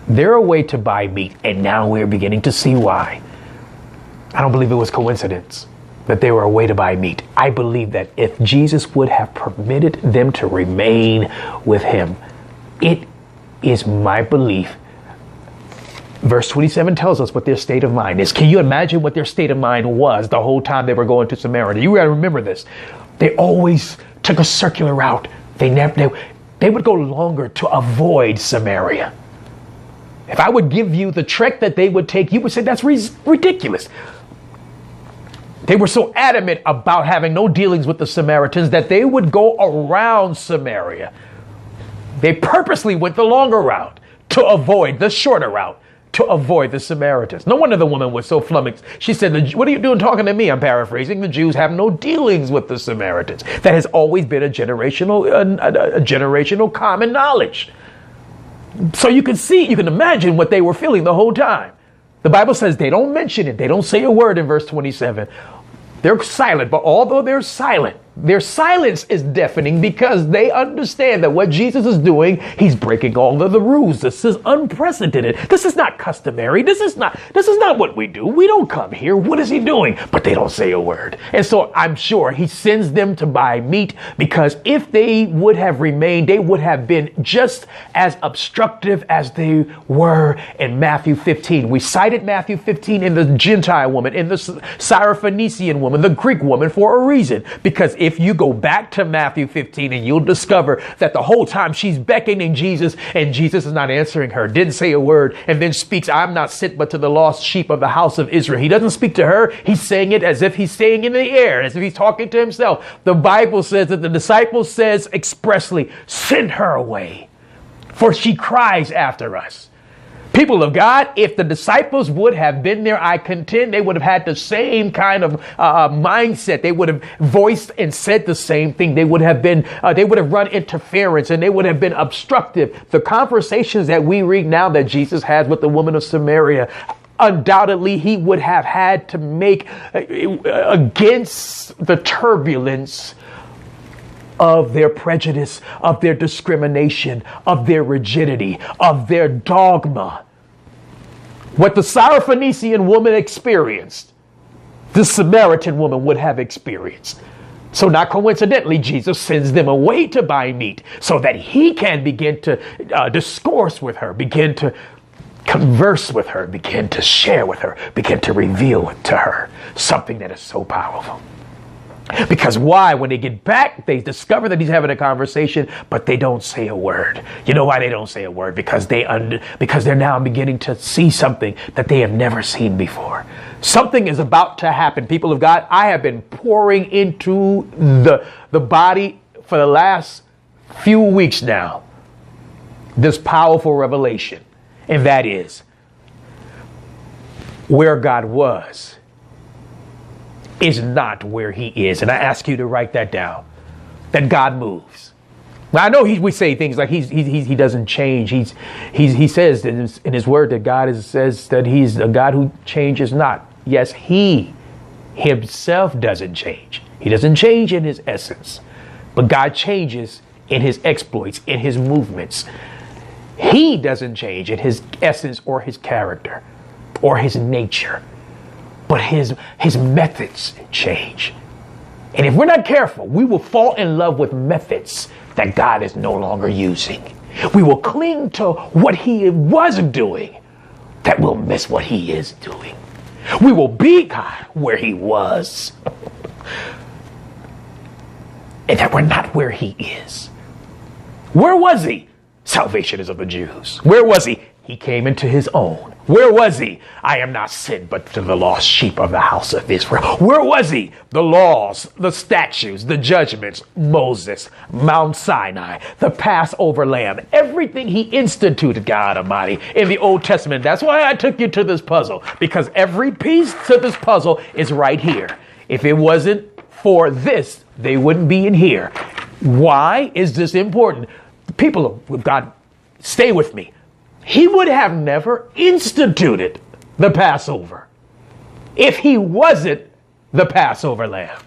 They're a way to buy meat, and now we're beginning to see why. I don't believe it was coincidence that they were a way to buy meat. I believe that if Jesus would have permitted them to remain with him, it is my belief. Verse 27 tells us what their state of mind is. Can you imagine what their state of mind was the whole time they were going to Samaria? You got to remember this. They always took a circular route. They would go longer to avoid Samaria. If I would give you the trek that they would take, you would say that's ridiculous. They were so adamant about having no dealings with the Samaritans that they would go around Samaria. They purposely went the longer route to avoid the shorter route, to avoid the Samaritans. No wonder the woman was so flummoxed. She said, "What are you doing talking to me?" I'm paraphrasing. The Jews have no dealings with the Samaritans. That has always been a generational common knowledge. So you can imagine what they were feeling the whole time. The Bible says they don't mention it. They don't say a word in verse 27. They're silent, but although they're silent, their silence is deafening because they understand that what Jesus is doing, he's breaking all of the rules. This is unprecedented. This is not customary. This is not what we do. We don't come here. What is he doing? But they don't say a word. And so I'm sure he sends them to buy meat, because if they would have remained, they would have been just as obstructive as they were in Matthew 15. We cited Matthew 15 in the Gentile woman, in the Syrophoenician woman, the Greek woman, for a reason. Because if you go back to Matthew 15, and you'll discover that the whole time she's beckoning Jesus, and Jesus is not answering her, didn't say a word, and then speaks, "I'm not sent but to the lost sheep of the house of Israel." He doesn't speak to her. He's saying it as if he's saying in the air, as if he's talking to himself. The Bible says that the disciple says expressly, "Send her away, for she cries after us." People of God, if the disciples would have been there, I contend they would have had the same kind of mindset. They would have voiced and said the same thing. They would have run interference, and they would have been obstructive. The conversations that we read now that Jesus has with the woman of Samaria, undoubtedly he would have had to make against the turbulence of their prejudice, of their discrimination, of their rigidity, of their dogma. What the Syrophoenician woman experienced, the Samaritan woman would have experienced. So not coincidentally, Jesus sends them away to buy meat so that he can begin to discourse with her, begin to converse with her, begin to share with her, begin to reveal to her something that is so powerful. Because why? When they get back, they discover that he's having a conversation, but they don't say a word. You know why they don't say a word? Because they're now beginning to see something that they have never seen before. Something is about to happen. People of God, I have been pouring into the body for the last few weeks now this powerful revelation, and that is where God was is not where he is. And I ask you to write that down, that God moves. Now, I know we say things like he doesn't change. He says in his word that God says that he's a God who changes not. Yes, he himself doesn't change. He doesn't change in his essence, but God changes in his exploits, in his movements. He doesn't change in his essence or his character or his nature, but his methods change. And if we're not careful, we will fall in love with methods that God is no longer using. We will cling to what he was doing, that we'll miss what he is doing. We will be God where he was, and that we're not where he is. Where was he? Salvation is of the Jews. Where was he? He came into his own. Where was he? I am not sent but to the lost sheep of the house of Israel. Where was he? The laws, the statutes, the judgments, Moses, Mount Sinai, the Passover lamb, everything he instituted, God Almighty, in the Old Testament. That's why I took you to this puzzle, because every piece to this puzzle is right here. If it wasn't for this, they wouldn't be in here. Why is this important? People of God, stay with me. He would have never instituted the Passover if he wasn't the Passover lamb.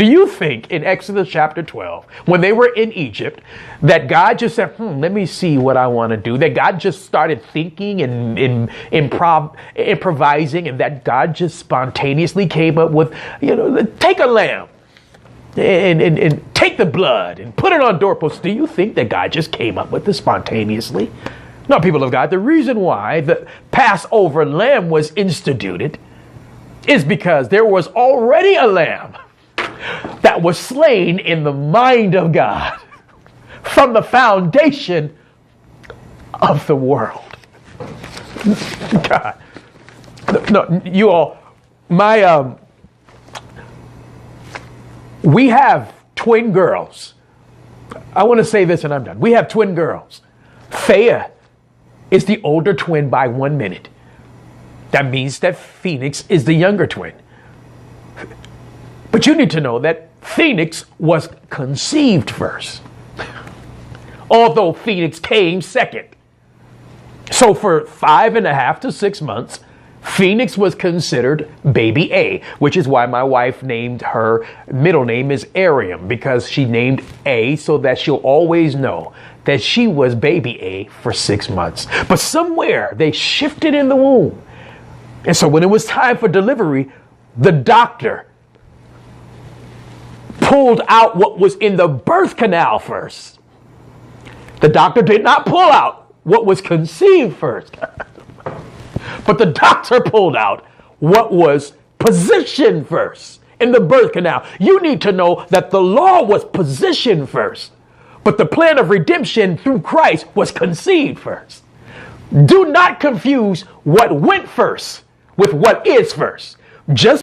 Do you think in Exodus chapter 12, when they were in Egypt, that God just said, let me see what I want to do? That God just started thinking and improvising, and that God just spontaneously came up with, take a lamb and take the blood and put it on doorposts. Do you think that God just came up with this spontaneously? No, people of God, the reason why the Passover lamb was instituted is because there was already a lamb that was slain in the mind of God from the foundation of the world. God. No, you all, we have twin girls. I want to say this and I'm done. We have twin girls. Thea is the older twin by 1 minute. That means that Phoenix is the younger twin. But you need to know that Phoenix was conceived first, although Phoenix came second. So for 5.5 to 6 months, Phoenix was considered baby A, which is why my wife named her middle name is Ariam, because she named A so that she'll always know that she was baby A for 6 months. But somewhere they shifted in the womb. And so when it was time for delivery, the doctor pulled out what was in the birth canal first. The doctor did not pull out what was conceived first. But the doctor pulled out what was positioned first in the birth canal. You need to know that the law was positioned first, but the plan of redemption through Christ was conceived first. Do not confuse what went first with what is first. Just